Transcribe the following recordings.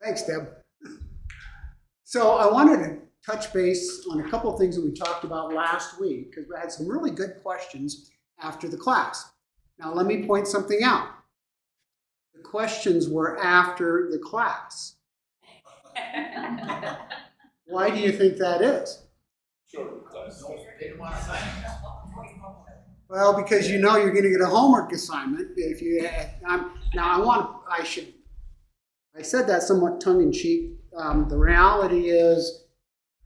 Thanks, Deb. So I wanted to touch base on a couple of things that we talked about last week because we had some really good questions after the class. Now let me point something out. The questions were after the class. Why do you think that is? Well, because you know you're going to get a homework assignment if you. I said that somewhat tongue-in-cheek. The reality is,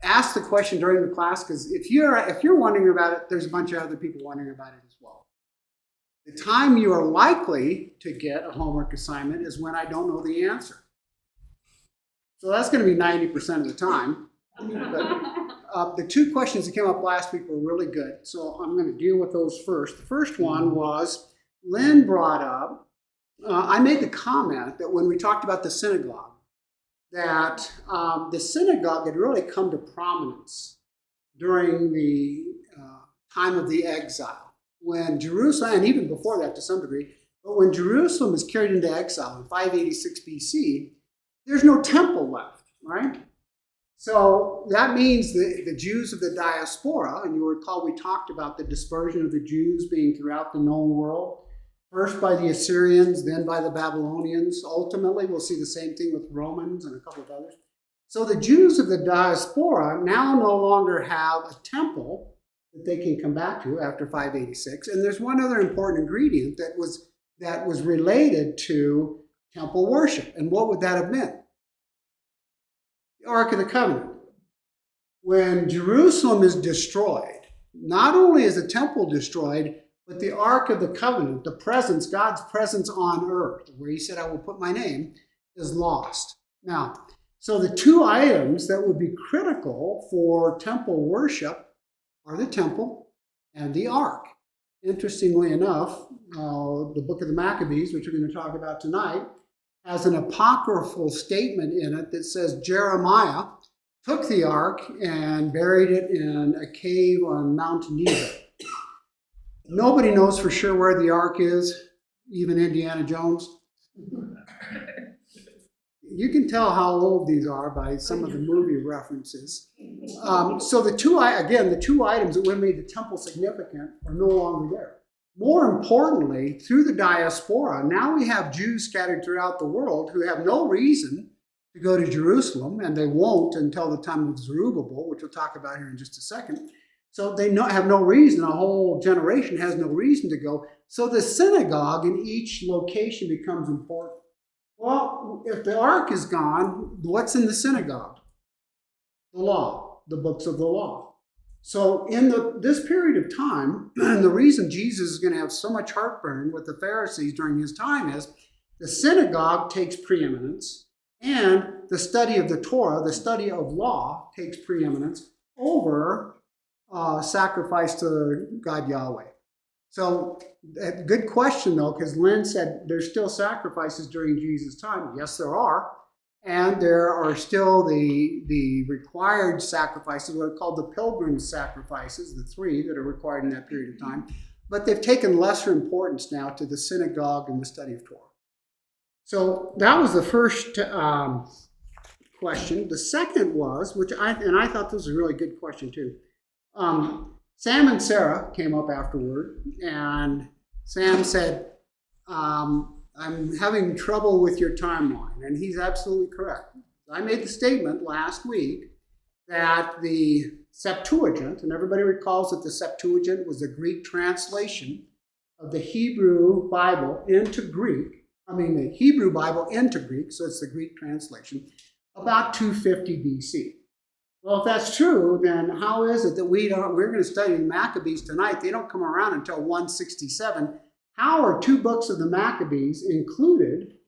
ask the question during the class because if you're wondering about it, there's a bunch of other people wondering about it as well. The time you are likely to get a homework assignment is when I don't know the answer. So that's going to be 90% of the time. But, the two questions that came up last week were really good, so I'm going to deal with those first. The first one was Lynn brought up. I made the comment that when we talked about the synagogue, that the synagogue had really come to prominence during the time of the exile. When Jerusalem, and even before that to some degree, but when Jerusalem was carried into exile in 586 BC, there's no temple left, right? So that means the Jews of the diaspora, and you recall we talked about the dispersion of the Jews being throughout the known world, first by the Assyrians, then by the Babylonians. Ultimately, we'll see the same thing with Romans and a couple of others. So the Jews of the diaspora now no longer have a temple that they can come back to after 586. And there's one other important ingredient that was related to temple worship. And what would that have meant? The Ark of the Covenant. When Jerusalem is destroyed, not only is the temple destroyed, but the Ark of the Covenant, the presence, God's presence on earth, where he said, I will put my name, is lost. Now, so the two items that would be critical for temple worship are the temple and the Ark. Interestingly enough, the book of the Maccabees, which we're going to talk about tonight, has an apocryphal statement in it that says Jeremiah took the ark and buried it in a cave on Mount Nebo. Nobody knows for sure where the ark is, even Indiana Jones. You can tell how old these are by some of the movie references. So the two items that would have made the temple significant are no longer there. More importantly, through the diaspora, now we have Jews scattered throughout the world who have no reason to go to Jerusalem, and they won't until the time of Zerubbabel, which we'll talk about here in just a second. So they have no reason, a whole generation has no reason to go. So the synagogue in each location becomes important. Well, if the ark is gone, what's in the synagogue? The law, the books of the law. So in this period of time, the reason Jesus is going to have so much heartburn with the Pharisees during his time is the synagogue takes preeminence and the study of the Torah, the study of law, takes preeminence over sacrifice to God Yahweh. So good question though, because Lynn said there's still sacrifices during Jesus' time. Yes, there are. And there are still the required sacrifices, what are called the pilgrim sacrifices, the three that are required in that period of time. But they've taken lesser importance now to the synagogue and the study of Torah. So that was the first question. The second was, I thought this was a really good question too. Sam and Sarah came up afterward, and Sam said, I'm having trouble with your timeline, and he's absolutely correct. I made the statement last week that the Septuagint, and everybody recalls that the Septuagint was a Greek translation of the Hebrew Bible into Greek, the Hebrew Bible into Greek, so it's the Greek translation, about 250 BC. Well, if that's true, then how is it that we're going to study Maccabees tonight? They don't come around until 167. How are two books of the Maccabees included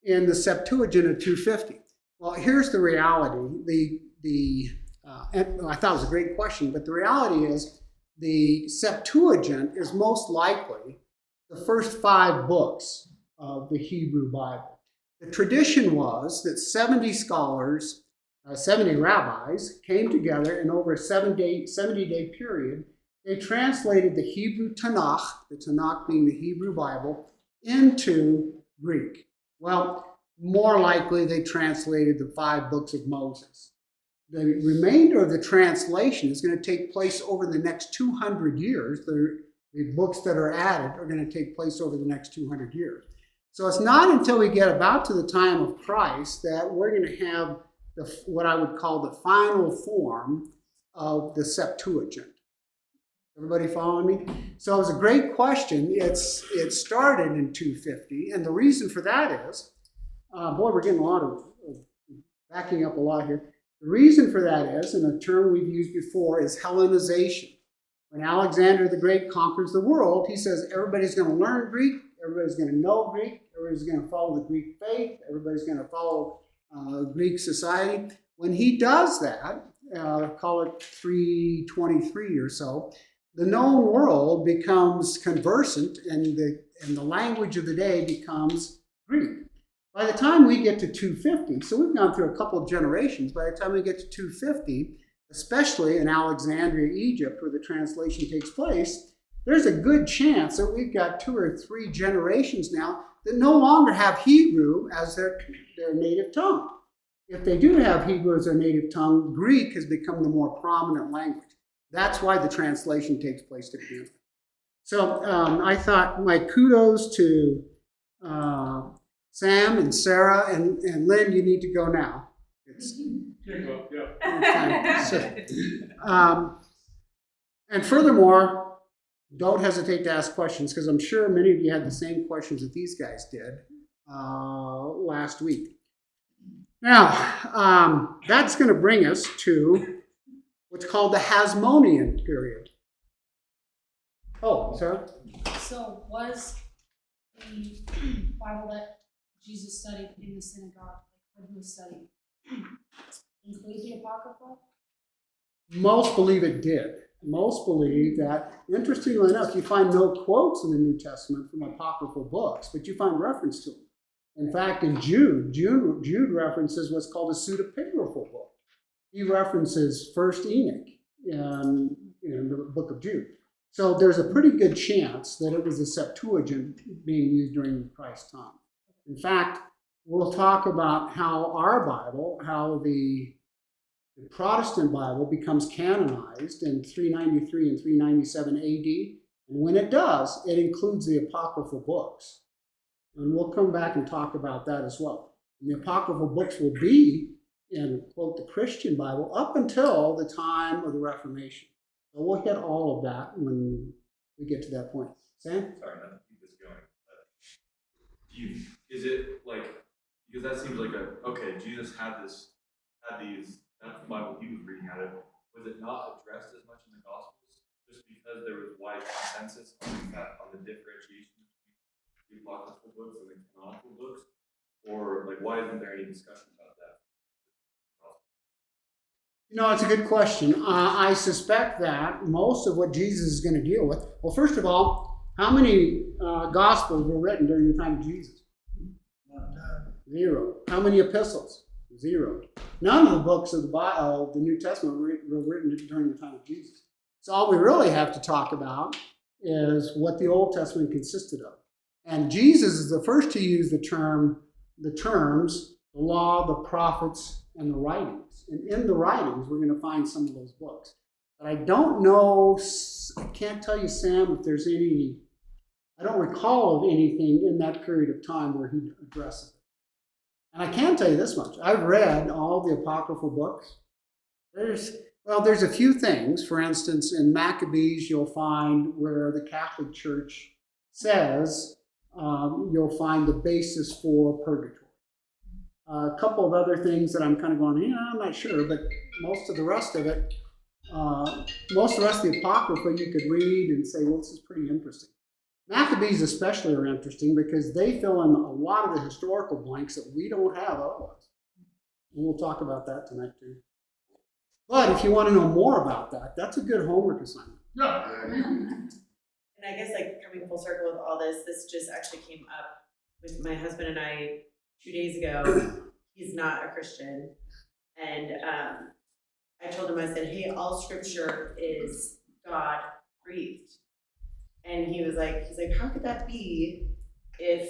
in the Septuagint of 250? Well, here's the reality. I thought it was a great question, but the reality is the Septuagint is most likely the first 5 books of the Hebrew Bible. The tradition was that 70 scholars, 70 rabbis came together and over a 70-day period, they translated the Hebrew Tanakh, the Tanakh being the Hebrew Bible, into Greek. Well, more likely they translated the 5 books of Moses. The remainder of the translation is going to take place over the next 200 years. The books that are added are going to take place over the next 200 years. So it's not until we get about to the time of Christ that we're going to have what I would call the final form of the Septuagint. Everybody following me? So it was a great question. It started in 250, and the reason for that is, boy, we're getting a lot of backing up a lot here. The reason for that is, and a term we've used before, is Hellenization. When Alexander the Great conquers the world, he says everybody's going to learn Greek, everybody's going to know Greek, everybody's going to follow the Greek faith, everybody's going to follow Greek society. When he does that, call it 323 or so, the known world becomes conversant, and the language of the day becomes Greek. By the time we get to 250, so we've gone through a couple of generations, by the time we get to 250, especially in Alexandria, Egypt, where the translation takes place, there's a good chance that we've got 2 or 3 generations now that no longer have Hebrew as their native tongue. If they do have Hebrew as their native tongue, Greek has become the more prominent language. That's why the translation takes place to begin with. So I thought my kudos to Sam and Sarah and Lynn, you need to go now. And furthermore, don't hesitate to ask questions, because I'm sure many of you had the same questions that these guys did last week. Now, that's going to bring us to what's called the Hasmonean period. Oh, Sarah? So was the Bible that Jesus studied in the synagogue, when he was studying, include the Apocrypha? Most believe it did. Most believe that, interestingly enough, you find no quotes in the New Testament from apocryphal books, but you find reference to them. In fact, in Jude references what's called a pseudepigraphal book. He references First Enoch in the book of Jude. So there's a pretty good chance that it was the Septuagint being used during Christ's time. In fact, we'll talk about how our Bible, how the Protestant Bible becomes canonized in 393 and 397 AD. And when it does, it includes the apocryphal books. And we'll come back and talk about that as well. And the apocryphal books will be in, quote, the Christian Bible up until the time of the Reformation. So we'll hit all of that when we get to that point. Sam? Sorry, not to keep this going. Is it like, because that seems like Jesus had these, that's the Bible he was reading out of. Was it not addressed as much in the Gospels just because there was wide consensus on the differentiation between the apocryphal books and the canonical books? Or like, why isn't there any discussion about that? It's a good question. I suspect that most of what Jesus is going to deal with, well, first of all, how many Gospels were written during the time of Jesus? 0. How many epistles? 0. None of the books of the New Testament were written during the time of Jesus. So all we really have to talk about is what the Old Testament consisted of. And Jesus is the first to use the terms, the law, the prophets, and the writings. And in the writings, we're going to find some of those books. But I don't know, I can't tell you, Sam, if there's any, I don't recall of anything in that period of time where he addresses it. And I can tell you this much. I've read all the apocryphal books. There's a few things. For instance, in Maccabees, you'll find where the Catholic Church says you'll find the basis for purgatory. A couple of other things that I'm kind of going, I'm not sure, but most of the rest of it, most of the rest of the Apocrypha you could read and say, well, this is pretty interesting. Maccabees especially are interesting because they fill in a lot of the historical blanks that we don't have otherwise. And we'll talk about that tonight too. But if you want to know more about that, that's a good homework assignment. Yeah. And I guess like coming full circle with all this just actually came up with my husband and I 2 days ago. He's not a Christian. And I told him, I said, hey, all scripture is God breathed. And he's like, how could that be if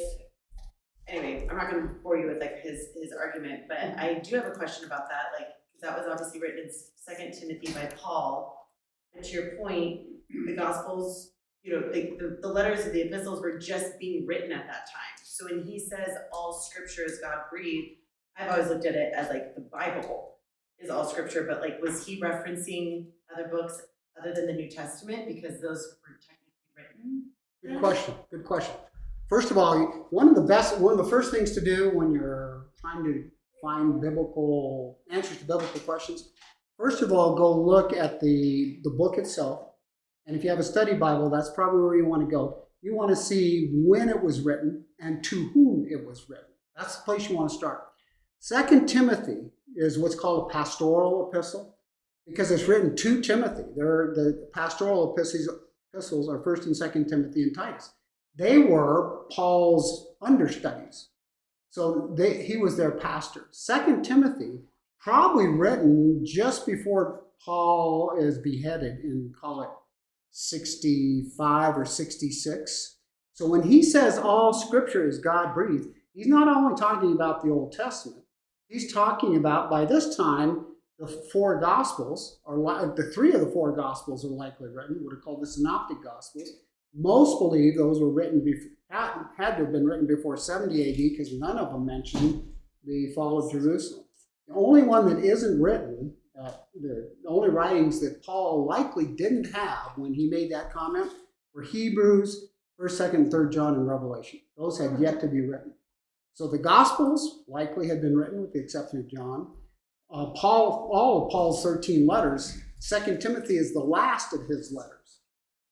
anyway, I'm not gonna bore you with like his argument, but I do have a question about that, like, 'cause that was obviously written in 2 Timothy by Paul. And to your point, the Gospels, you know, the letters of the epistles were just being written at that time. So when he says all scripture is God breathed, I've always looked at it as like the Bible is all scripture, but like, was he referencing other books other than the New Testament because those were technically written? Good question. Good question. First of all, one of the first things to do when you're trying to find biblical answers to biblical questions, first of all, go look at the book itself. And if you have a study Bible, that's probably where you want to go. You want to see when it was written and to whom it was written. That's the place you want to start. 2 Timothy is what's called a pastoral epistle because it's written to Timothy. The pastoral epistles are 1st and 2nd Timothy and Titus. They were Paul's understudies. So he was their pastor. 2 Timothy, probably written just before Paul is beheaded in, call it 65 or 66. So when he says all scripture is God breathed, he's not only talking about the Old Testament, he's talking about, by this time, the 4 Gospels, the 3 of the 4 Gospels are likely written, what are called the Synoptic Gospels. Most believe those were written had to have been written before 70 AD because none of them mention the fall of Jerusalem. The only one that isn't written, the only writings that Paul likely didn't have when he made that comment were Hebrews, 1st, 2nd, and 3rd John, and Revelation. Those had yet to be written. So the Gospels likely had been written with the exception of John. All of Paul's 13 letters, 2 Timothy is the last of his letters.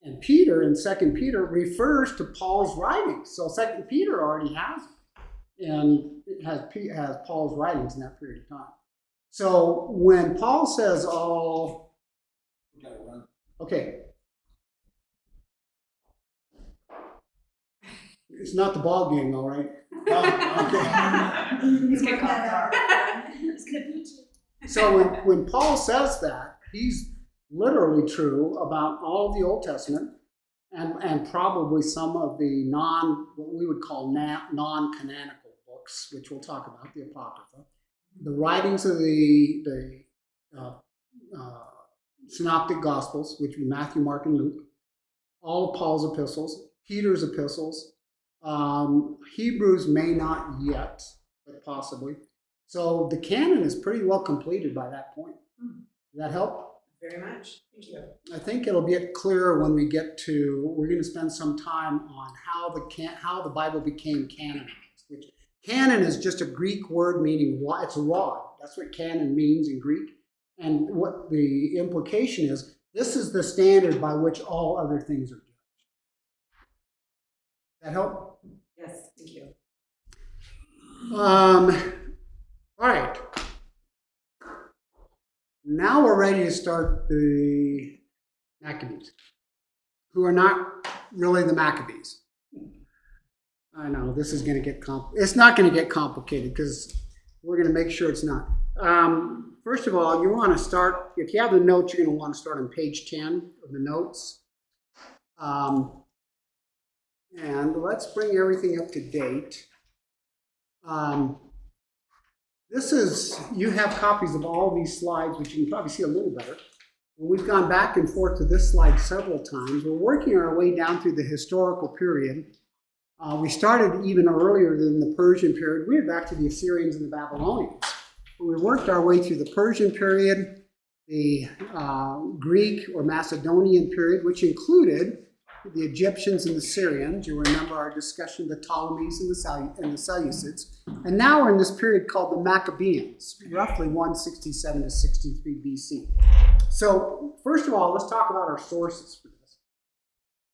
And Peter in 2 Peter refers to Paul's writings. So 2 Peter already has it. And it has Paul's writings in that period of time. So when Paul says all, okay. It's not the ball game, all right? Okay. He's gonna call He's gonna beat you. So when Paul says that, he's literally true about all of the Old Testament and probably some of the what we would call non-canonical books, which we'll talk about, the Apocrypha, the writings of the Synoptic Gospels, which are Matthew, Mark, and Luke, all of Paul's epistles, Peter's epistles, Hebrews may not yet, but possibly. So the canon is pretty well completed by that point. Does that help? Very much. Thank you. I think it'll get clearer when we get to, we're going to spend some time on how the Bible became canonized, which canon is just a Greek word meaning, it's a rod. That's what canon means in Greek. And what the implication is, this is the standard by which all other things are judged. That help? Yes, thank you. All right. Now we're ready to start the Maccabees, who are not really the Maccabees. I know this is going to get it's not going to get complicated because we're going to make sure it's not. First of all, you want to start, if you have the notes, you're going to want to start on page 10 of the notes. And let's bring everything up to date. You have copies of all these slides, which you can probably see a little better. And we've gone back and forth to this slide several times. We're working our way down through the historical period. We started even earlier than the Persian period. We were back to the Assyrians and the Babylonians. We worked our way through the Persian period, the Greek or Macedonian period, which included the Egyptians and the Syrians. You remember our discussion of the Ptolemies and the Seleucids. And now we're in this period called the Maccabees, roughly 167 to 63 BC. So first of all, let's talk about our sources for this.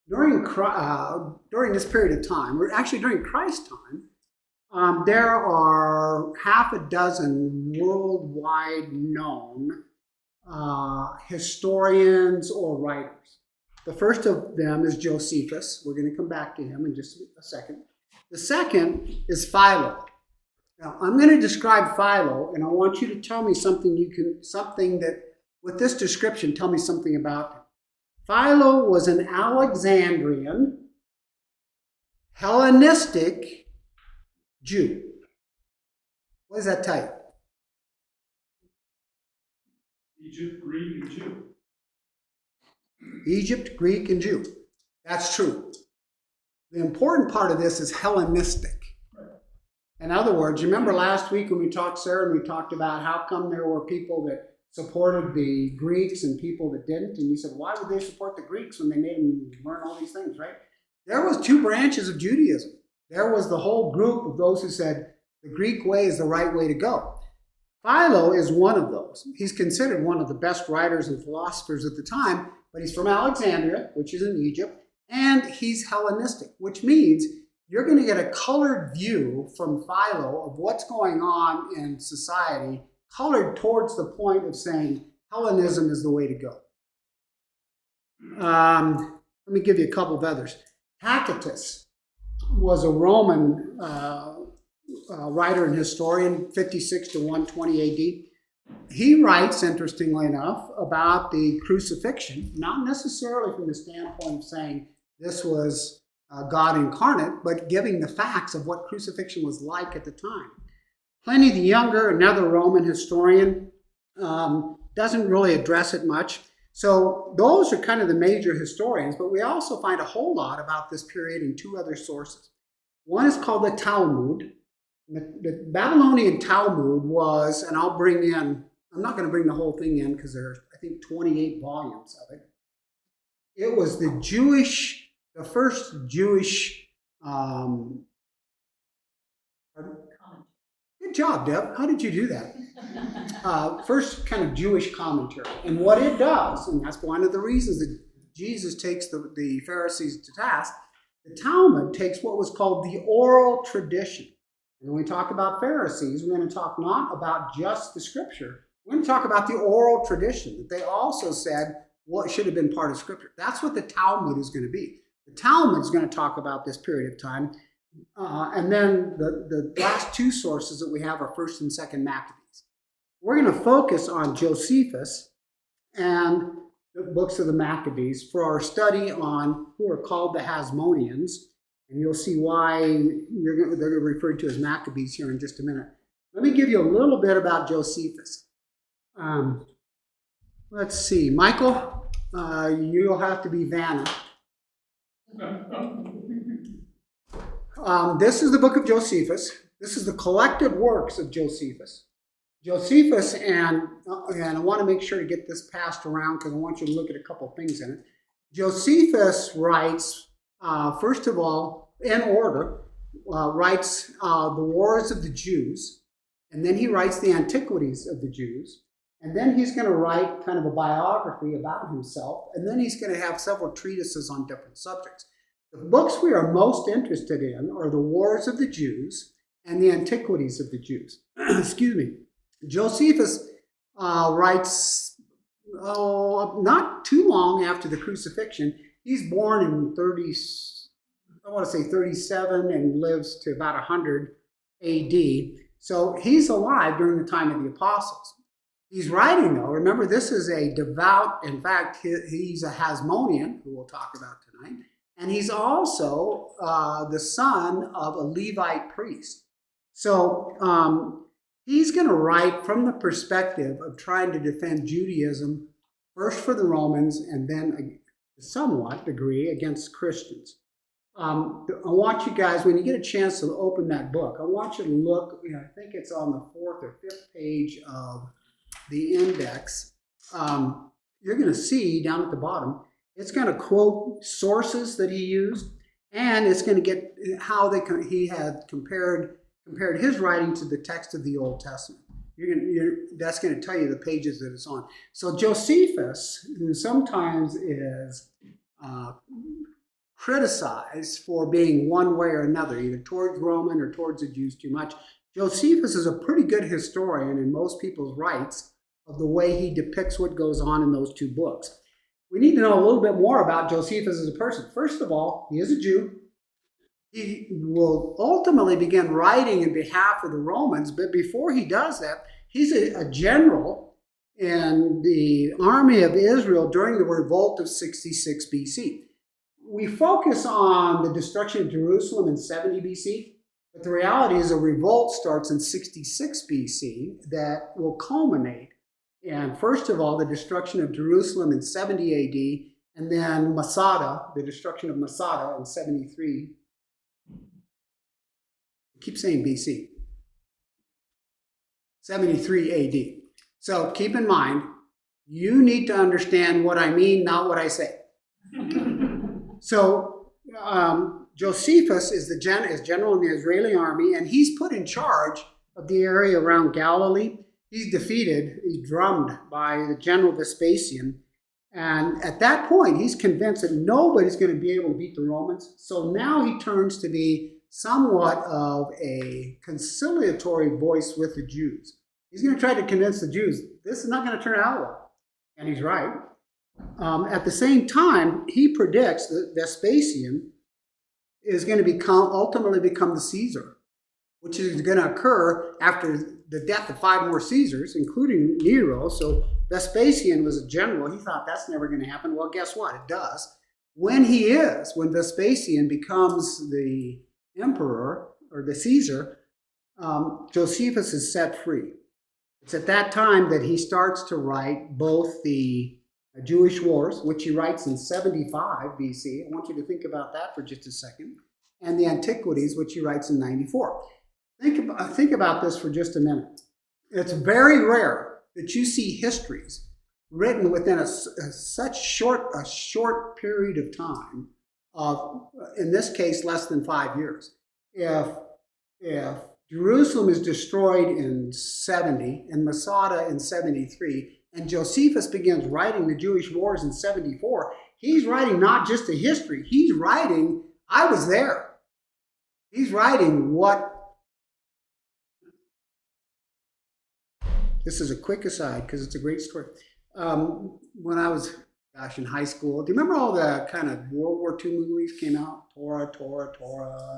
During this period of time, or actually during Christ's time, there are half a dozen worldwide known historians or writers. The first of them is Josephus. We're going to come back to him in just a second. The second is Philo. Now, I'm going to describe Philo, and I want you to tell me something with this description, tell me something about him. Philo was an Alexandrian, Hellenistic Jew. What does that tell you? Egypt, Greek, and Jew. Egypt, Greek, and Jew. That's true. The important part of this is Hellenistic. In other words, you remember last week when we talked, Sarah, and we talked about how come there were people that supported the Greeks and people that didn't? And you said, why would they support the Greeks when they made them learn all these things, right? There was two branches of Judaism. There was the whole group of those who said the Greek way is the right way to go. Philo is one of those. He's considered one of the best writers and philosophers at the time, but he's from Alexandria, which is in Egypt, and he's Hellenistic, which means you're going to get a colored view from Philo of what's going on in society, colored towards the point of saying Hellenism is the way to go. Let me give you a couple of others. Tacitus was a Roman writer and historian, 56 to 120 AD. He writes, interestingly enough, about the crucifixion, not necessarily from the standpoint of saying this was God incarnate, but giving the facts of what crucifixion was like at the time. Pliny the Younger, another Roman historian, doesn't really address it much. So those are kind of the major historians, but we also find a whole lot about this period in two other sources. One is called the Talmud. The Babylonian Talmud was, and I'll bring in, I'm not going to bring the whole thing in because there are, I think, 28 volumes of it. It was the first Jewish, good job, Deb. How did you do that? First kind of Jewish commentary. And what it does, and that's one of the reasons that Jesus takes the Pharisees to task, the Talmud takes what was called the oral tradition. And when we talk about Pharisees, we're going to talk not about just the scripture. We're going to talk about the oral tradition, that they also said what should have been part of scripture. That's what the Talmud is going to be. The Talmud is going to talk about this period of time. And then the last two sources that we have are 1st and 2nd Maccabees. We're going to focus on Josephus and the books of the Maccabees for our study on who are called the Hasmoneans. And you'll see why they're referred to as Maccabees here in just a minute. Let me give you a little bit about Josephus. Let's see. Michael, you'll have to be Vanna. This is the book of Josephus. This is the collected works of Josephus. Josephus, and I want to make sure to get this passed around because I want you to look at a couple things in it. Josephus writes, first of all, in order, writes the Wars of the Jews, and then he writes the Antiquities of the Jews, and then he's going to write kind of a biography about himself, and then he's going to have several treatises on different subjects. The books we are most interested in are the Wars of the Jews and the Antiquities of the Jews. Excuse me. Josephus writes not too long after the crucifixion. He's born in 37 and lives to about 100 AD. So he's alive during the time of the apostles. He's writing, though. Remember, this is a devout, in fact, he's a Hasmonean, who we'll talk about tonight. And he's also the son of a Levite priest. So he's going to write from the perspective of trying to defend Judaism, first for the Romans, and then to somewhat degree against Christians. I want you guys, when you get a chance to open that book, I want you to look, I think it's on the 4th or 5th page of the index. You're going to see down at the bottom, it's going to quote sources that he used, and it's going to get how he had compared his writing to the text of the Old Testament. That's going to tell you the pages that it's on. So Josephus, who sometimes is criticized for being one way or another, either towards Roman or towards the Jews too much, Josephus is a pretty good historian in most people's rights of the way he depicts what goes on in those two books. We need to know a little bit more about Josephus as a person. First of all, he is a Jew. He will ultimately begin writing in behalf of the Romans, but before he does that, he's a general in the army of Israel during the revolt of 66 BC. We focus on the destruction of Jerusalem in 70 BC. But the reality is a revolt starts in 66 BC that will culminate in, first of all, the destruction of Jerusalem in 70 AD, and then Masada, the destruction of Masada in 73. I keep saying BC. 73 AD. So keep in mind, you need to understand what I mean, not what I say. So Josephus is general in the Israeli army, and he's put in charge of the area around Galilee. He's defeated, he's drummed by the general Vespasian. And at that point, he's convinced that nobody's going to be able to beat the Romans. So now he turns to be somewhat of a conciliatory voice with the Jews. He's going to try to convince the Jews, this is not going to turn out well. And he's right. At the same time, he predicts that Vespasian is going to ultimately become the Caesar, which is going to occur after the death of 5 more Caesars, including Nero. So Vespasian was a general. He thought that's never going to happen. Well, guess what? It does. When Vespasian becomes the emperor or the Caesar, Josephus is set free. It's at that time that he starts to write both the Jewish Wars, which he writes in 75 BC. I want you to think about that for just a second. And the Antiquities, which he writes in 94. Think about this for just a minute. It's very rare that you see histories written within such short period of time of, in this case, less than 5 years. If Jerusalem is destroyed in 70 and Masada in 73, and Josephus begins writing the Jewish Wars in 74, he's writing not just a history, he's writing, I was there. He's writing what. This is a quick aside because it's a great story. When I was, in high school, do you remember all the kind of World War II movies came out? Torah,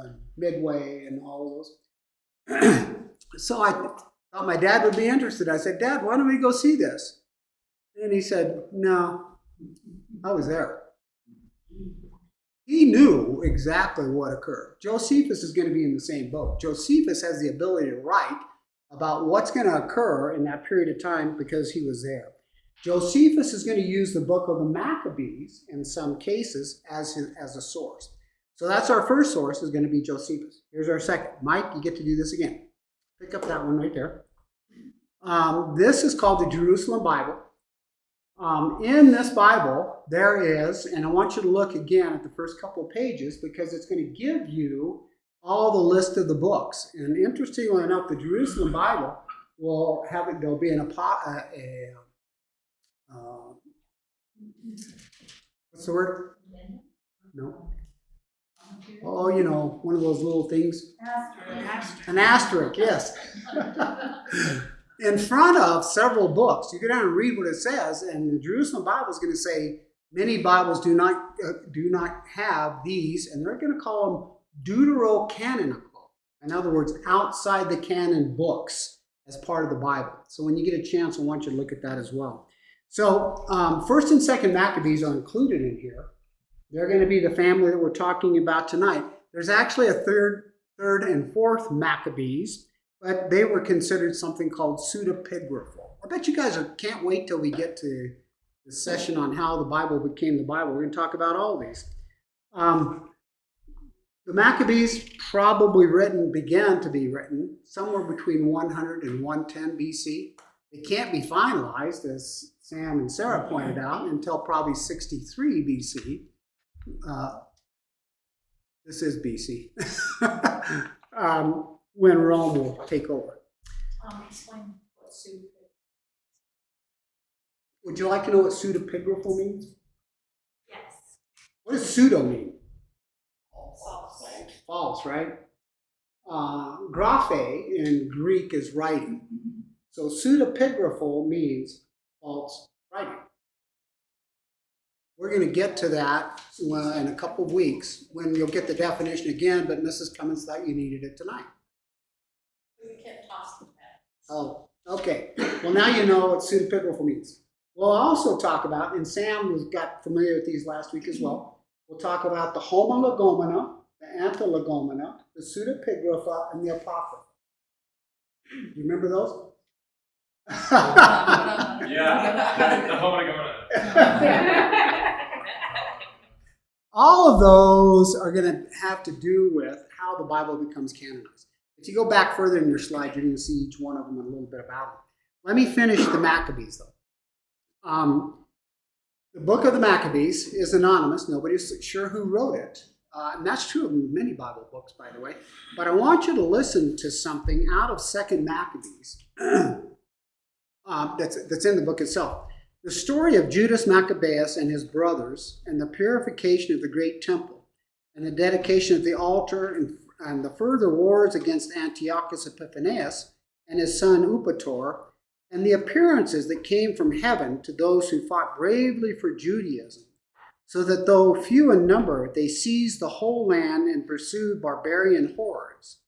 and Midway, and all of those. So I thought my dad would be interested. I said, Dad, why don't we go see this? And he said, no, I was there. He knew exactly what occurred. Josephus is going to be in the same boat. Josephus has the ability to write about what's going to occur in that period of time because he was there. Josephus is going to use the book of the Maccabees in some cases as a source. So that's our first source is going to be Josephus. Here's our second. Mike, you get to do this again. Pick up that one right there. This is called the Jerusalem Bible. In this Bible, there is, and I want you to look again at the first couple of pages because it's going to give you all the list of the books. And interestingly enough, the Jerusalem Bible will have it, there'll be what's the word? No. Oh, you know, one of those little things. An asterisk, yes. In front of several books. You go down and read what it says, and the Jerusalem Bible is going to say many Bibles do not have these, and they're going to call them deuterocanonical. In other words, outside the canon books as part of the Bible. So when you get a chance, I want you to look at that as well. So first and second Maccabees are included in here. They're going to be the family that we're talking about tonight. There's actually a third and fourth Maccabees, but they were considered something called pseudepigraphal. I bet you guys can't wait till we get to the session on how the Bible became the Bible. We're going to talk about all these. The Maccabees probably began to be written somewhere between 100 and 110 BC. It can't be finalized, as Sam and Sarah pointed out, until probably 63 BC. This is BC. When Rome will take over. Explain what pseudepigraphal. Would you like to know what pseudepigraphal means? Yes. What does pseudo mean? False. False, right? Graphe in Greek is writing. So pseudepigraphal means false writing. We're going to get to that in a couple of weeks when you'll get the definition again, but Mrs. Cummins thought you needed it tonight. We can't toss the pen. Oh, okay. Well, now you know what pseudepigraphal means. We'll also talk about, and Sam got familiar with these last week as well, we'll talk about the Homo Legomena the Antilegomena, the Pseudepigrapha, and the Apocrypha. Do you remember those? Yeah. The moment All of those are going to have to do with how the Bible becomes canonized. If you go back further in your slide, you're going to see each one of them and a little bit about it. Let me finish the Maccabees, though. The book of the Maccabees is anonymous. Nobody's sure who wrote it. And that's true of many Bible books, by the way. But I want you to listen to something out of 2 Maccabees that's in the book itself. The story of Judas Maccabeus and his brothers, and the purification of the great temple, and the dedication of the altar, and the further wars against Antiochus Epiphanes and his son Eupator, and the appearances that came from heaven to those who fought bravely for Judaism, so that though few in number, they seized the whole land and pursued barbarian horrors,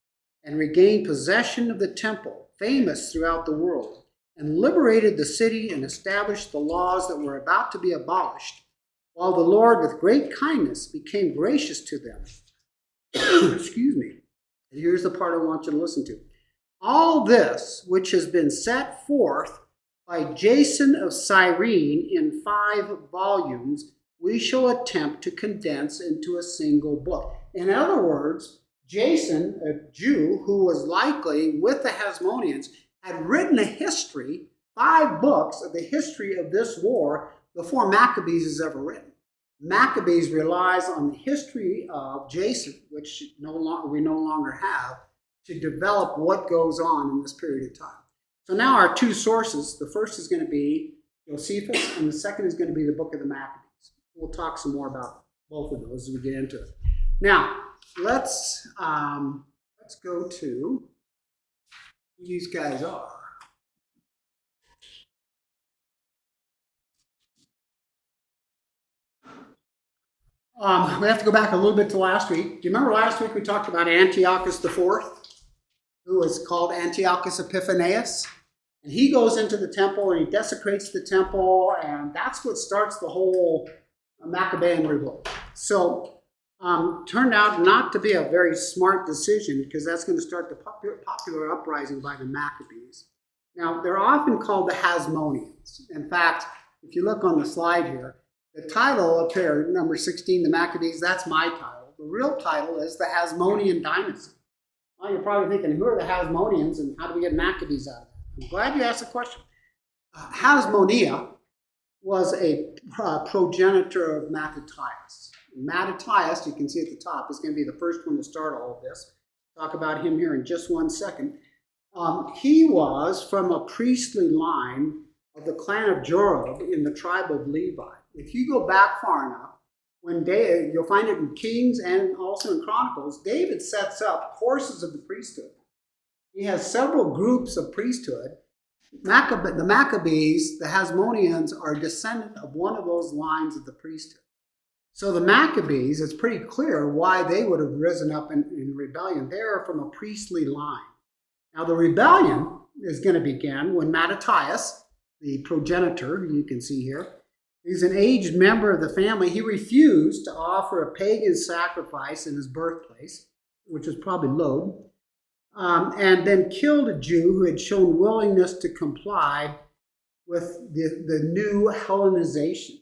and regained possession of the temple, famous throughout the world, and liberated the city and established the laws that were about to be abolished, while the Lord with great kindness became gracious to them. Excuse me. And here's the part I want you to listen to. All this, which has been set forth by Jason of Cyrene in 5 volumes, we shall attempt to condense into a single book. In other words, Jason, a Jew who was likely with the Hasmoneans, had written a history, 5 books of the history of this war before Maccabees is ever written. Maccabees relies on the history of Jason, which we no longer have, to develop what goes on in this period of time. So now our 2 sources, the first is going to be Josephus, and the second is going to be the book of the Maccabees. We'll talk some more about both of those as we get into it. Now, let's go to who these guys are. We have to go back a little bit to last week. Do you remember last week we talked about Antiochus IV, who was called Antiochus Epiphanes? And he goes into the temple and he desecrates the temple, and that's what starts the whole Maccabean revolt. So, turned out not to be a very smart decision, because that's going to start the popular uprising by the Maccabees. Now, they're often called the Hasmoneans. In fact, if you look on the slide here, the title up here, number 16, the Maccabees, that's my title. The real title is the Hasmonean dynasty. Well, you're probably thinking, who are the Hasmoneans and how do we get Maccabees out of it? I'm glad you asked the question. Hasmonea was a progenitor of Mattathias. Mattathias, you can see at the top, is going to be the first one to start all of this. Talk about him here in just one second. He was from a priestly line of the clan of Joab in the tribe of Levi. If you go back far enough, you'll find it in Kings and also in Chronicles, David sets up courses of the priesthood. He has several groups of priesthood. The Maccabees, the Hasmoneans, are descendant of one of those lines of the priesthood. So the Maccabees, it's pretty clear why they would have risen up in rebellion. They're from a priestly line. Now the rebellion is going to begin when Mattathias, the progenitor, you can see here, he's an aged member of the family. He refused to offer a pagan sacrifice in his birthplace, which was probably Lod, and then killed a Jew who had shown willingness to comply with the new Hellenization.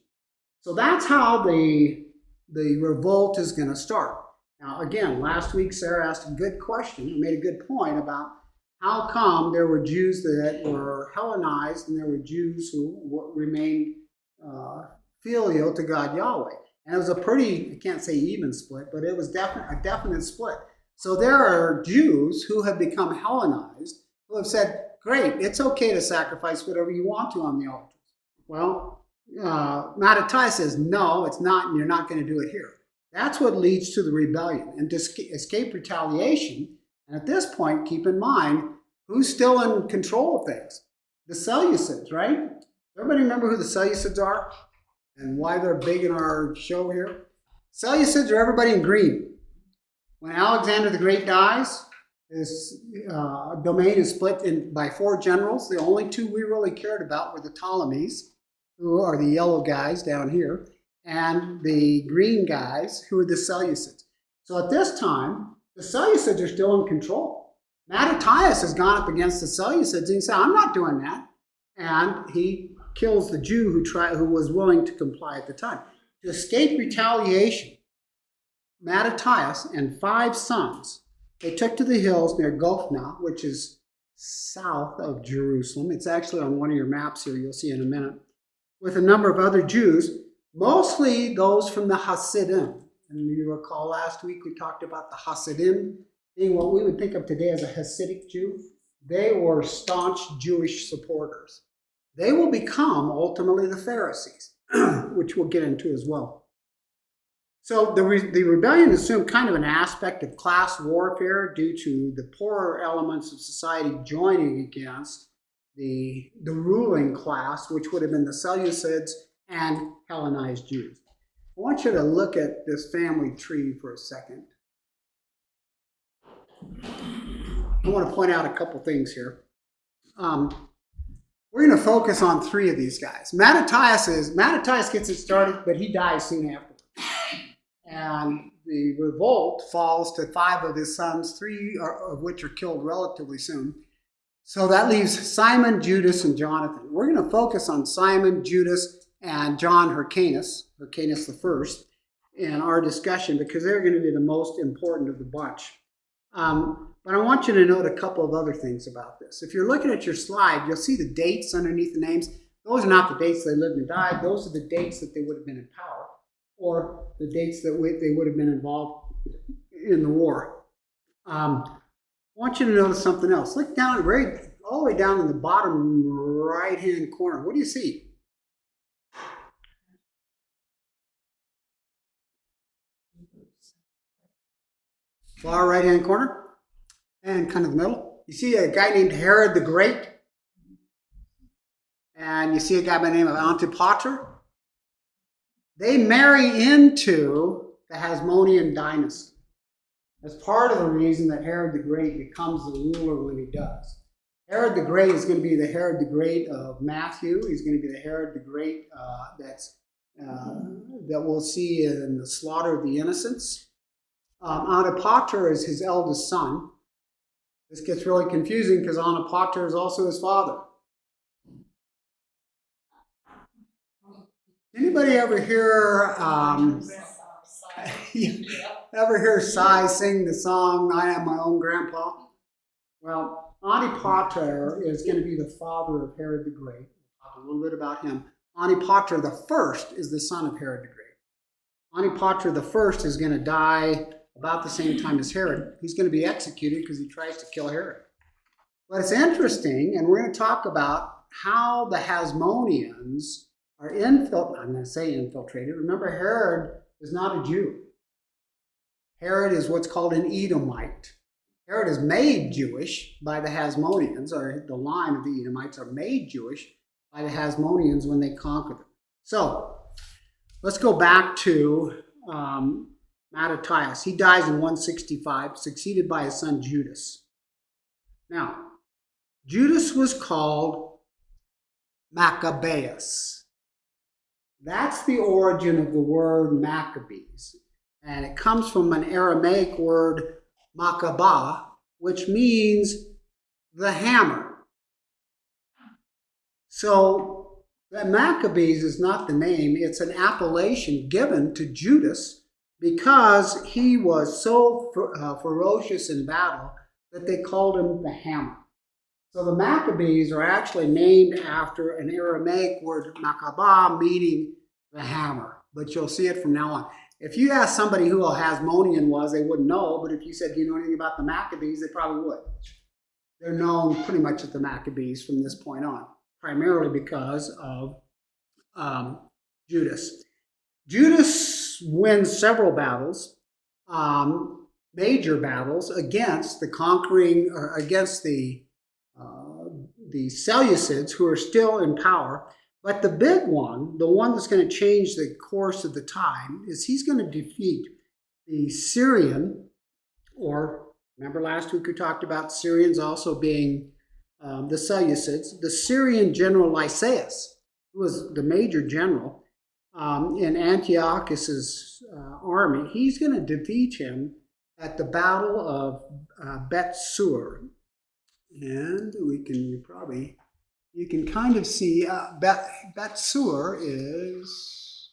So that's how the revolt is going to start. Now, again, last week Sarah asked a good question and made a good point about how come there were Jews that were Hellenized and there were Jews who remained filial to God Yahweh. And it was a pretty, I can't say even split, but it was a definite split. So there are Jews who have become Hellenized who have said, great, it's okay to sacrifice whatever you want to on the altars. Well, Mattathias says, no, it's not, and you're not going to do it here. That's what leads to the rebellion. And to escape retaliation, and at this point, keep in mind, who's still in control of things? The Seleucids, right? Everybody remember who the Seleucids are and why they're big in our show here? Seleucids are everybody in green. When Alexander the Great dies, his domain is split by 4 generals. The only 2 we really cared about were the Ptolemies, who are the yellow guys down here, and the green guys, who are the Seleucids. So at this time, the Seleucids are still in control. Mattathias has gone up against the Seleucids and he said, I'm not doing that. And he kills the Jew who was willing to comply at the time. To escape retaliation, Mattathias and 5 sons, they took to the hills near Gophna, which is south of Jerusalem. It's actually on one of your maps here, you'll see in a minute, with a number of other Jews, mostly those from the Hasidim. And you recall last week we talked about the Hasidim being what we would think of today as a Hasidic Jew. They were staunch Jewish supporters. They will become ultimately the Pharisees, which we'll get into as well. So the rebellion assumed kind of an aspect of class warfare due to the poorer elements of society joining against the ruling class, which would have been the Seleucids and Hellenized Jews. I want you to look at this family tree for a second. I want to point out a couple things here. We're going to focus on 3 of these guys. Mattathias gets it started, but he dies soon afterwards. And the revolt falls to 5 of his sons, 3 of which are killed relatively soon. So that leaves Simon, Judas, and Jonathan. We're going to focus on Simon, Judas, and John Hyrcanus the first, in our discussion because they're going to be the most important of the bunch. But I want you to note a couple of other things about this. If you're looking at your slide, you'll see the dates underneath the names. Those are not the dates they lived and died. Those are the dates that they would have been in power, or the dates that they would have been involved in the war. I want you to notice something else. Look down, all the way down in the bottom right-hand corner. What do you see? Far right-hand corner and kind of the middle. You see a guy named Herod the Great, and you see a guy by the name of Antipater. They marry into the Hasmonean dynasty. That's part of the reason that Herod the Great becomes the ruler when he does. Herod the Great is going to be the Herod the Great of Matthew. He's going to be the Herod the Great that we'll see in the slaughter of the innocents. Antipater is his eldest son. This gets really confusing because Antipater is also his father. Anybody ever hear Cy sing the song "I Am My Own Grandpa"? Well, Antipater is going to be the father of Herod the Great. We'll talk a little bit about him. Antipater the first is the son of Herod the Great. Antipater the first is going to die about the same time as Herod. He's going to be executed because he tries to kill Herod. But it's interesting, and we're going to talk about how the Hasmoneans are infiltrated. Remember, Herod is not a Jew. Herod is what's called an Edomite. Herod is made Jewish by the Hasmoneans, or the line of the Edomites are made Jewish by the Hasmoneans when they conquer them. So, let's go back to Mattathias. He dies in 165, succeeded by his son Judas. Now, Judas was called Maccabeus. That's the origin of the word Maccabees. And it comes from an Aramaic word, Maccabah, which means the hammer. So, the Maccabees is not the name, it's an appellation given to Judas because he was so ferocious in battle that they called him the hammer. So the Maccabees are actually named after an Aramaic word, Maccabah, meaning the hammer. But you'll see it from now on. If you ask somebody who a Hasmonean was, they wouldn't know. But if you said, do you know anything about the Maccabees, they probably would. They're known pretty much as the Maccabees from this point on, primarily because of Judas. Judas wins several battles, major battles against the conquering, or against the Seleucids, who are still in power. But the big one, the one that's going to change the course of the time, is he's going to defeat the Syrian, or remember last week we talked about Syrians also being the Seleucids, the Syrian general Lysias, who was the major general. in Antiochus's army. He's going to defeat him at the Battle of Bet Sur. And you can kind of see Bet Sur is,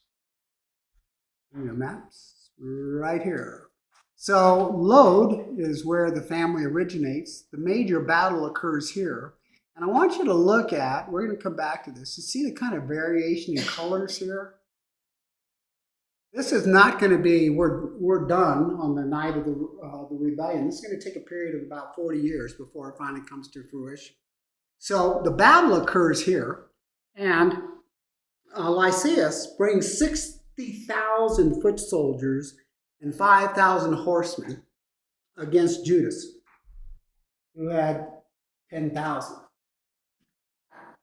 maps right here. So Lod is where the family originates. The major battle occurs here. And I want you to look at, we're going to come back to this, to see the kind of variation in colors here. This is not going to be, we're done on the night of the rebellion. This is going to take a period of about 40 years before it finally comes to fruition. So the battle occurs here, and Lysias brings 60,000 foot soldiers and 5,000 horsemen against Judas, who had 10,000.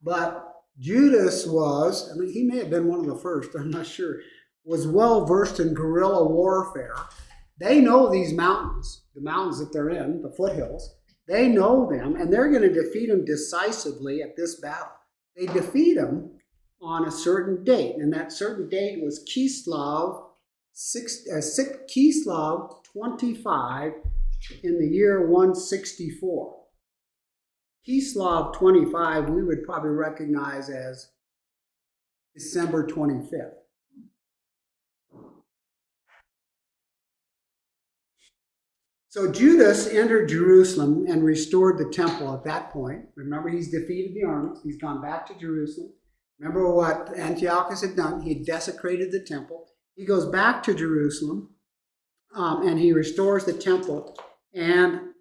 But Judas was, he may have been one of the first, I'm not sure, was well versed in guerrilla warfare. They know these mountains, the mountains that they're in, the foothills. They know them, and they're going to defeat them decisively at this battle. They defeat them on a certain date, and that certain date was Kislev 25 in the year 164. Kislev 25 we would probably recognize as December 25th. So Judas entered Jerusalem and restored the temple at that point. Remember, he's defeated the armies. He's gone back to Jerusalem. Remember what Antiochus had done. He had desecrated the temple. He goes back to Jerusalem, and he restores the temple, and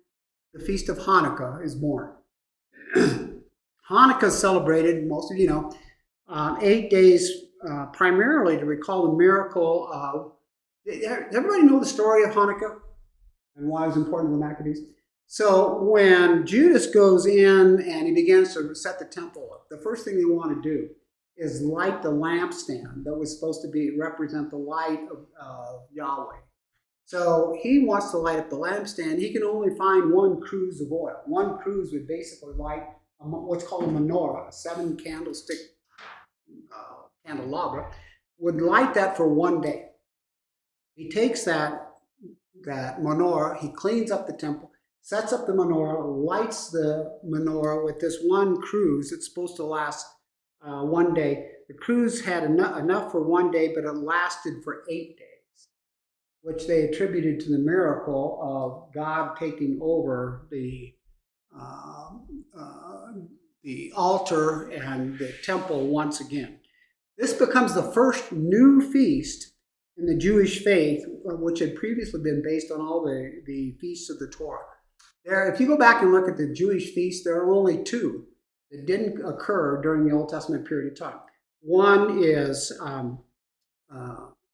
the Feast of Hanukkah is born. Hanukkah is celebrated, most of you know, 8 days primarily to recall the miracle of... Everybody know the story of Hanukkah and why it was important to the Maccabees? So when Judas goes in and he begins to set the temple up, the first thing they want to do is light the lampstand that was supposed to represent the light of Yahweh. So he wants to light up the lampstand. He can only find one cruse of oil. One cruse would basically light what's called a menorah, a 7-candlestick candelabra, would light that for one day. He takes that menorah, he cleans up the temple, sets up the menorah, lights the menorah with this one cruse. It's supposed to last one day. The cruse had enough for one day, but it lasted for 8 days, which they attributed to the miracle of God taking over the altar and the temple once again. This becomes the first new feast in the Jewish faith, which had previously been based on all the feasts of the Torah. If you go back and look at the Jewish feasts, there are only 2 that didn't occur during the Old Testament period of time. One is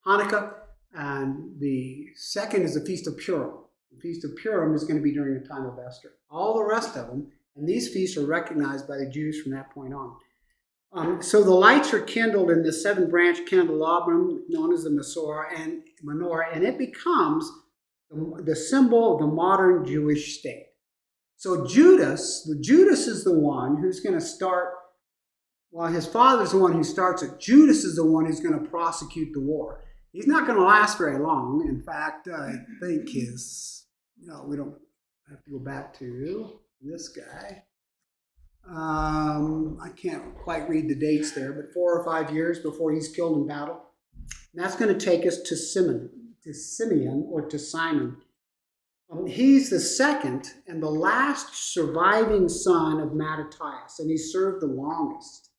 Hanukkah, and the second is the Feast of Purim. The Feast of Purim is going to be during the time of Esther. All the rest of them, and these feasts are recognized by the Jews from that point on. So the lights are kindled in the 7-branch candelabrum known as the menorah, and it becomes the symbol of the modern Jewish state. So Judas is the one who's going to start, well, his father's the one who starts it. Judas is the one who's going to prosecute the war. He's not going to last very long. In fact, I think we don't have to go back to this guy. I can't quite read the dates there, but 4 or 5 years before he's killed in battle. And that's going to take us to Simon. He's the second and the last surviving son of Mattathias, and he served the longest.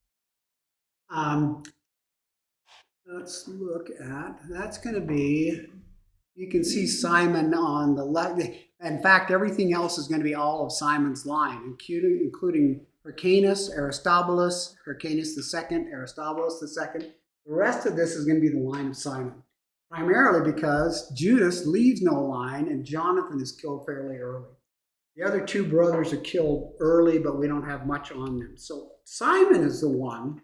Let's look at, that's going to be, you can see Simon on the left. In fact, everything else is going to be all of Simon's line, including Hyrcanus, Aristobulus, Hyrcanus II, Aristobulus II. The rest of this is going to be the line of Simon, primarily because Judas leaves no line and Jonathan is killed fairly early. The other 2 brothers are killed early, but we don't have much on them. So Simon is the one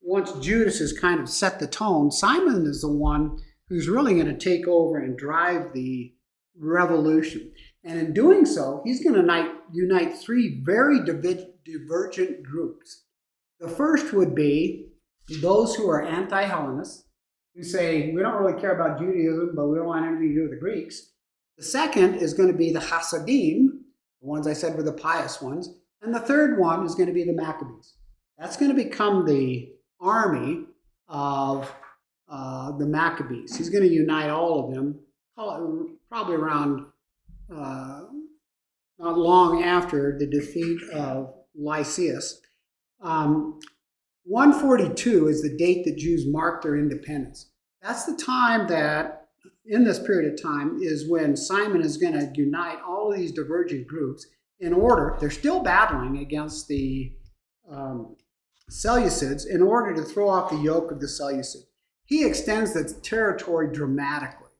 once Judas has kind of set the tone, Simon is the one who's really going to take over and drive the revolution. And in doing so, he's going to unite three very divergent groups. The first would be those who are anti-Hellenists, who say, we don't really care about Judaism, but we don't want anything to do with the Greeks. The second is going to be the Hasidim, the ones I said were the pious ones. And the third one is going to be the Maccabees. That's going to become the army of the Maccabees. He's going to unite all of them, probably around not long after the defeat of Lysias. 142 is the date that Jews mark their independence. That's the time that, in this period of time, is when Simon is going to unite all of these divergent groups in order, they're still battling against the Seleucids, in order to throw off the yoke of the Seleucids. He extends the territory dramatically.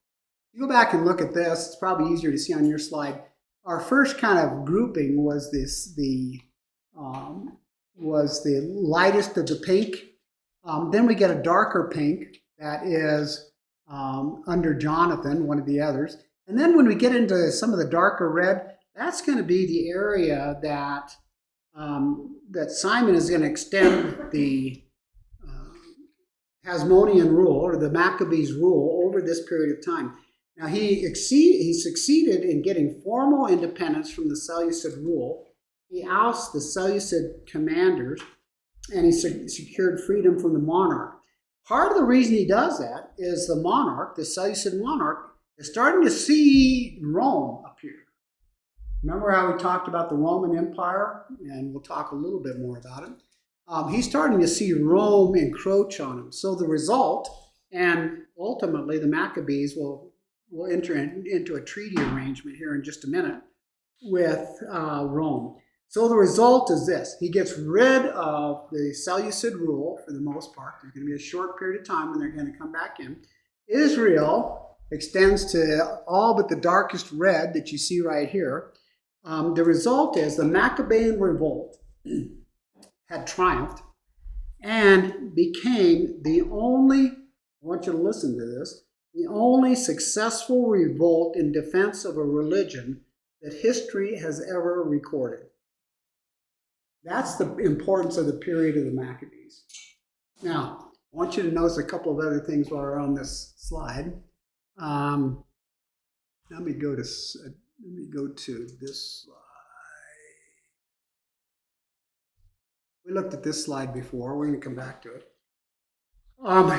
You go back and look at this, it's probably easier to see on your slide. Our first kind of grouping was the lightest of the pink. Then we get a darker pink that is under Jonathan, one of the others. And then when we get into some of the darker red, that's going to be the area that Simon is going to extend the Hasmonean rule, or the Maccabees rule, over this period of time. Now, he succeeded in getting formal independence from the Seleucid rule. He ousts the Seleucid commanders, and he secured freedom from the monarch. Part of the reason he does that is the monarch, the Seleucid monarch, is starting to see Rome appear. Remember how we talked about the Roman Empire? And we'll talk a little bit more about it. He's starting to see Rome encroach on him. So the result, and ultimately the Maccabees will enter into a treaty arrangement here in just a minute with Rome. So the result is this. He gets rid of the Seleucid rule for the most part. There's going to be a short period of time when they're going to come back in. Israel extends to all but the darkest red that you see right here. The result is the Maccabean revolt had triumphed and became the only, I want you to listen to this, the only successful revolt in defense of a religion that history has ever recorded. That's the importance of the period of the Maccabees. Now, I want you to notice a couple of other things while we're on this slide. Let me go to this slide. We looked at this slide before. We're going to come back to it.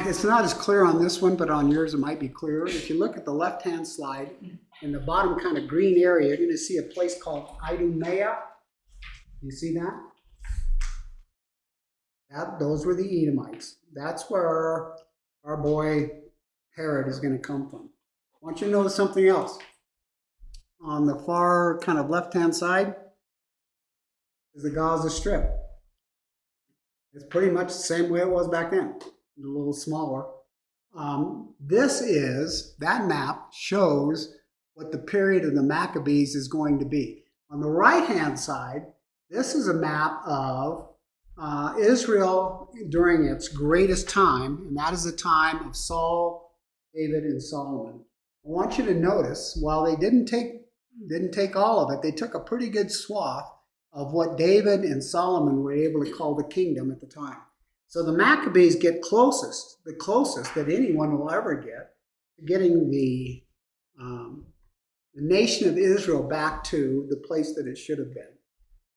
It's not as clear on this one, but on yours it might be clearer. If you look at the left-hand slide, in the bottom kind of green area, you're going to see a place called Idumea. You see that? Those were the Edomites. That's where our boy Herod is going to come from. I want you to notice something else. On the far kind of left-hand side is the Gaza Strip. It's pretty much the same way it was back then, a little smaller. That map shows what the period of the Maccabees is going to be. On the right-hand side, this is a map of Israel during its greatest time, and that is the time of Saul, David, and Solomon. I want you to notice, while they didn't take all of it, they took a pretty good swath of what David and Solomon were able to call the kingdom at the time. So the Maccabees get the closest that anyone will ever get to getting the nation of Israel back to the place that it should have been.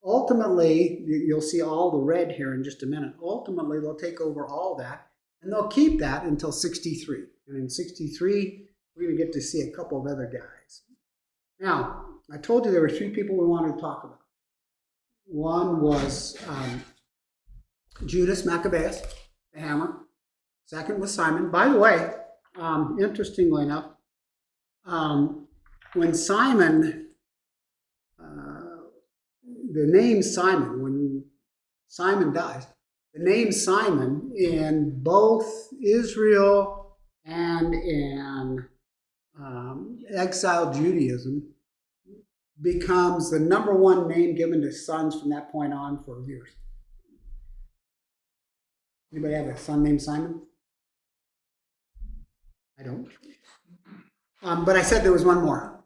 Ultimately, you'll see all the red here in just a minute. Ultimately, they'll take over all that, and they'll keep that until 63. And in 63, we're going to get to see a couple of other guys. Now, I told you there were three people we wanted to talk about. One was Judas Maccabeus, the hammer. Second was Simon. By the way, interestingly enough, when Simon, the name Simon, when Simon dies, the name Simon in both Israel and in exiled Judaism becomes the number one name given to sons from that point on for years. Anybody have a son named Simon? I don't. But I said there was one more.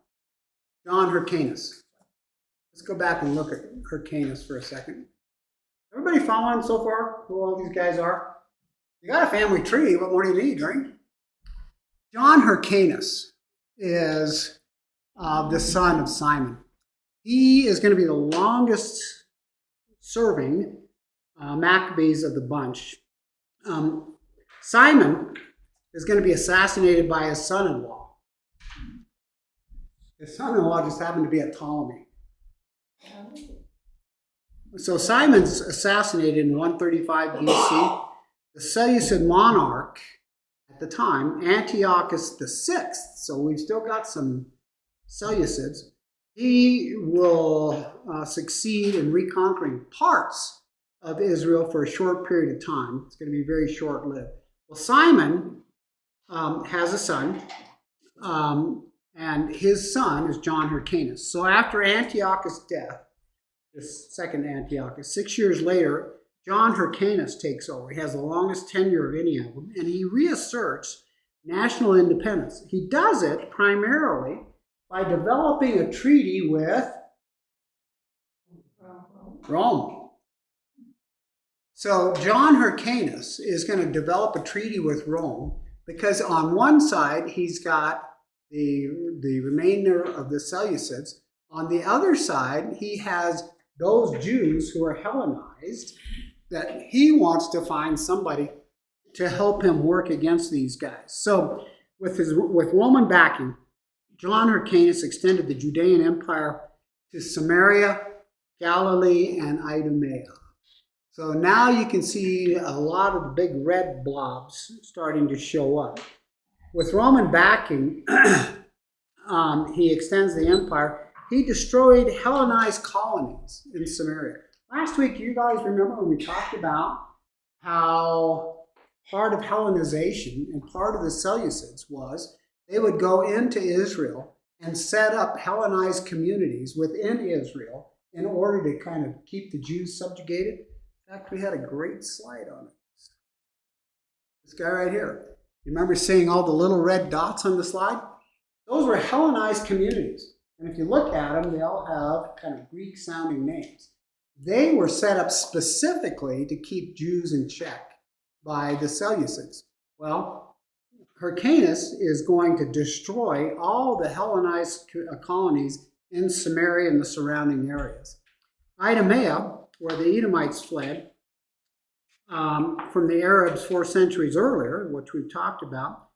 John Hyrcanus. Let's go back and look at Hyrcanus for a second. Everybody following so far who all these guys are? You got a family tree. What more do you need, right? John Hyrcanus is the son of Simon. He is going to be the longest serving Maccabees of the bunch. Simon is going to be assassinated by his son-in-law. His son-in-law just happened to be a Ptolemy. So Simon's assassinated in 135 BC. The Seleucid monarch at the time, Antiochus VI, so we've still got some Seleucids, he will succeed in reconquering parts of Israel for a short period of time. It's going to be very short-lived. Well, Simon has a son, and his son is John Hyrcanus. So after Antiochus' death, this second Antiochus, 6 years later, John Hyrcanus takes over. He has the longest tenure of any of them, and he reasserts national independence. He does it primarily by developing a treaty with Rome. So John Hyrcanus is going to develop a treaty with Rome because on one side he's got the remainder of the Seleucids. On the other side, he has those Jews who are Hellenized that he wants to find somebody to help him work against these guys. So with Roman backing, John Hyrcanus extended the Judean Empire to Samaria, Galilee, and Idumea. So now you can see a lot of the big red blobs starting to show up. With Roman backing, he extends the empire. He destroyed Hellenized colonies in Samaria. Last week, you guys remember when we talked about how part of Hellenization and part of the Seleucids was they would go into Israel and set up Hellenized communities within Israel in order to kind of keep the Jews subjugated. In fact, we had a great slide on it. This guy right here. You remember seeing all the little red dots on the slide? Those were Hellenized communities. And if you look at them, they all have kind of Greek-sounding names. They were set up specifically to keep Jews in check by the Seleucids. Well, Hyrcanus is going to destroy all the Hellenized colonies in Samaria and the surrounding areas. Idumea, where the Edomites fled from the Arabs 4 centuries earlier, which we've talked about,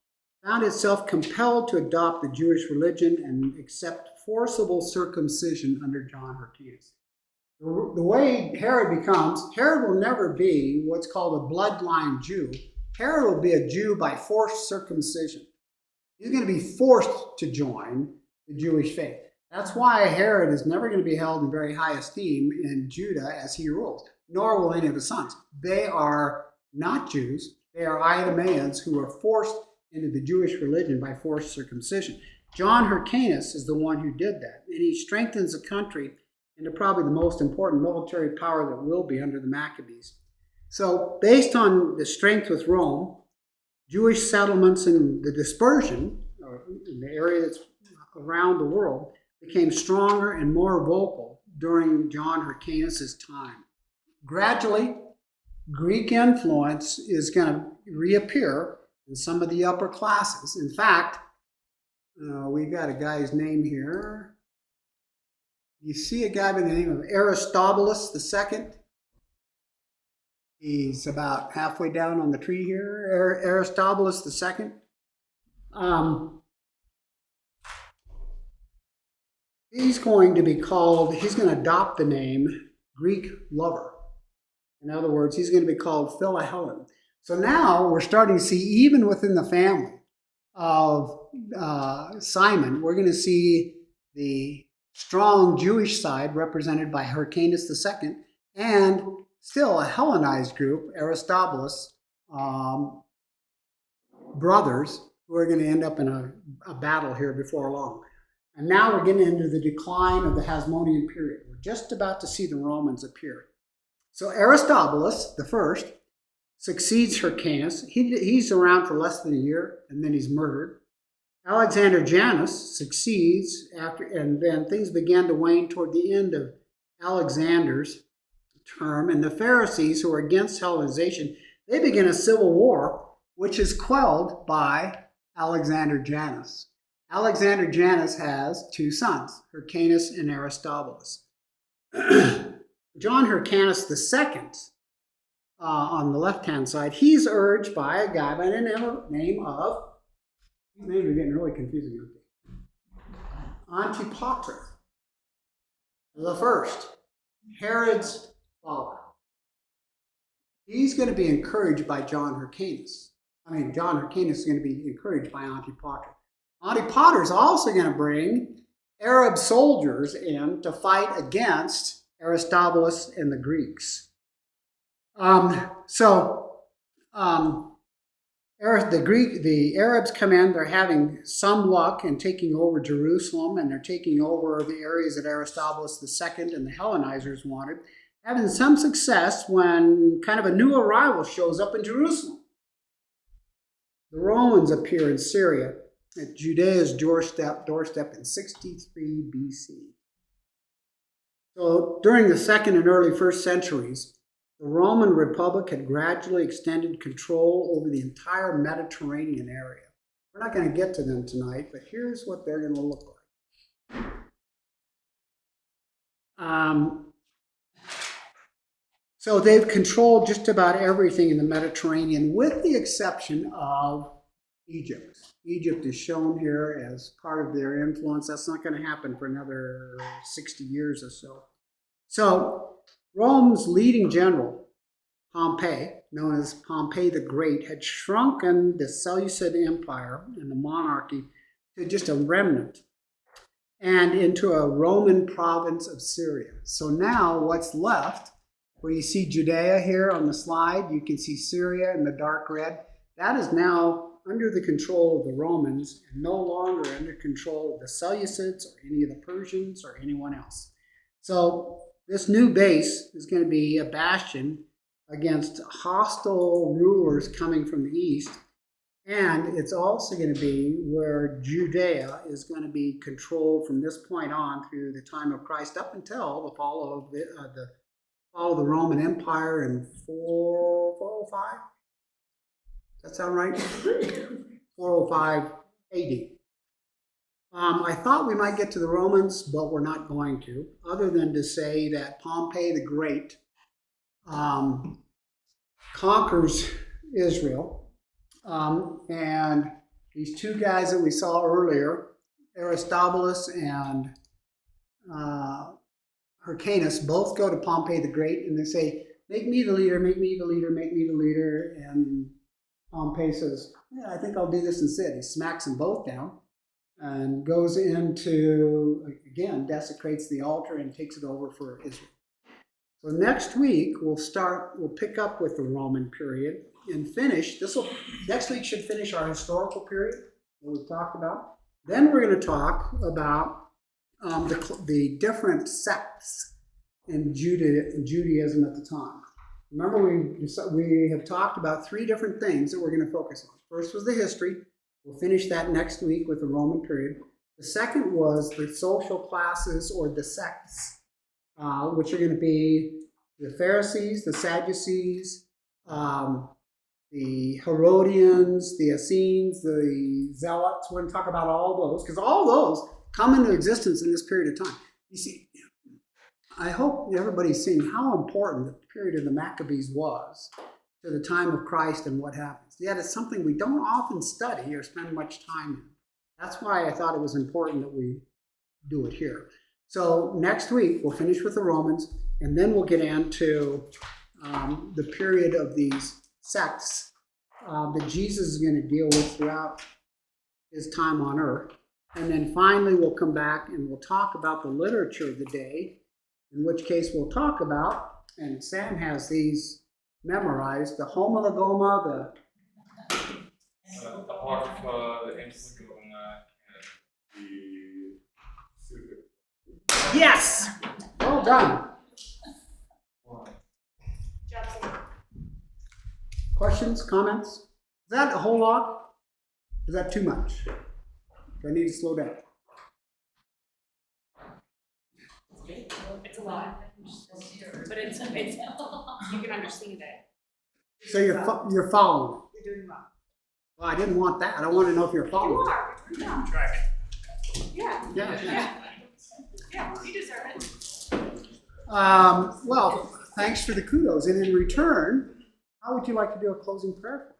found itself compelled to adopt the Jewish religion and accept forcible circumcision under John Hyrcanus. The way Herod will never be what's called a bloodline Jew. Herod will be a Jew by forced circumcision. He's going to be forced to join the Jewish faith. That's why Herod is never going to be held in very high esteem in Judah as he rules, nor will any of his sons. They are not Jews. They are Idumeans who are forced into the Jewish religion by forced circumcision. John Hyrcanus is the one who did that, and he strengthens the country into probably the most important military power that will be under the Maccabees. So based on the strength with Rome, Jewish settlements in the dispersion, or in the area that's around the world, became stronger and more vocal during John Hyrcanus' time. Gradually, Greek influence is going to reappear in some of the upper classes. In fact, we've got a guy's name here. You see a guy by the name of Aristobulus II. He's about halfway down on the tree here. Aristobulus II. He's going to adopt the name Greek lover. In other words, he's going to be called Philahellin. So now we're starting to see, even within the family of Simon, we're going to see the strong Jewish side represented by Hyrcanus II, and still a Hellenized group, Aristobulus, brothers, who are going to end up in a battle here before long. And now we're getting into the decline of the Hasmonean period. We're just about to see the Romans appear. So Aristobulus, the first, succeeds Hyrcanus. He's around for less than a year, and then he's murdered. Aleksandr Janus succeeds after, and then things began to wane toward the end of Alexander's term, and the Pharisees, who are against Hellenization, they begin a civil war, which is quelled by Aleksandr Janus. Aleksandr Janus has two sons, Hyrcanus and Aristobulus. John Hyrcanus II, on the left-hand side, he's urged by a guy by the name of, these names are getting really confusing. Antipater the first, Herod's father. He's going to be encouraged by John Hyrcanus. John Hyrcanus is going to be encouraged by Antipater. Antipater is also going to bring Arab soldiers in to fight against Aristobulus and the Greeks. The Arabs come in, they're having some luck in taking over Jerusalem, and they're taking over the areas that Aristobulus II and the Hellenizers wanted, having some success when kind of a new arrival shows up in Jerusalem. The Romans appear in Syria at Judea's doorstep in 63 BC. So during the 2nd and early 1st centuries, the Roman Republic had gradually extended control over the entire Mediterranean area. We're not going to get to them tonight, but here's what they're going to look like. So they've controlled just about everything in the Mediterranean, with the exception of Egypt. Egypt is shown here as part of their influence. That's not going to happen for another 60 years or so. So Rome's leading general, Pompey, known as Pompey the Great, had shrunken the Seleucid Empire and the monarchy to just a remnant and into a Roman province of Syria. So now what's left, where you see Judea here on the slide, you can see Syria in the dark red. That is now under the control of the Romans and no longer under control of the Seleucids or any of the Persians or anyone else. So this new base is going to be a bastion against hostile rulers coming from the east, and it's also going to be where Judea is going to be controlled from this point on through the time of Christ up until the fall of the Roman Empire in 405. Does that sound right? 405 AD. I thought we might get to the Romans, but we're not going to, other than to say that Pompey the Great conquers Israel. And these two guys that we saw earlier, Aristobulus and Hyrcanus, both go to Pompey the Great and they say, make me the leader, make me the leader, make me the leader. And Pompey says, yeah, I think I'll do this instead. He smacks them both down and goes into, again, desecrates the altar and takes it over for Israel. So next week, we'll pick up with the Roman period and finish. Next week should finish our historical period that we've talked about. Then we're going to talk about the different sects in Judaism at the time. Remember, we have talked about 3 different things that we're going to focus on. First was the history. We'll finish that next week with the Roman period. The second was the social classes or the sects, which are going to be the Pharisees, the Sadducees, the Herodians, the Essenes, the Zealots. We're going to talk about all those, because all those come into existence in this period of time. You see, I hope everybody's seeing how important the period of the Maccabees was to the time of Christ and what happens. Yet it's something we don't often study or spend much time in. That's why I thought it was important that we do it here. So next week, we'll finish with the Romans, and then we'll get into the period of these sects that Jesus is going to deal with throughout his time on earth. And then finally, we'll come back and we'll talk about the literature of the day, in which case we'll talk about, and Sam has these memorized, the homologoma, The Apocrypha, the Antigona, and the Suda. Yes! Well done. Questions, comments? Is that a whole lot? Is that too much? Do I need to slow down? It's a lot, but it's, you can understand it. So you're following. You're doing well. Well, I didn't want that. I want to know if you're You following. are, yeah, Track. yeah, Yeah. yeah, you deserve it. Well, thanks for the kudos. And in return, how would you like to do a closing prayer?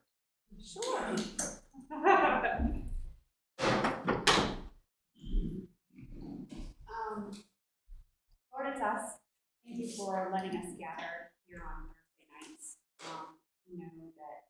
Sure. Lord, it's us. Thank you for letting us gather here on Thursday nights. We know that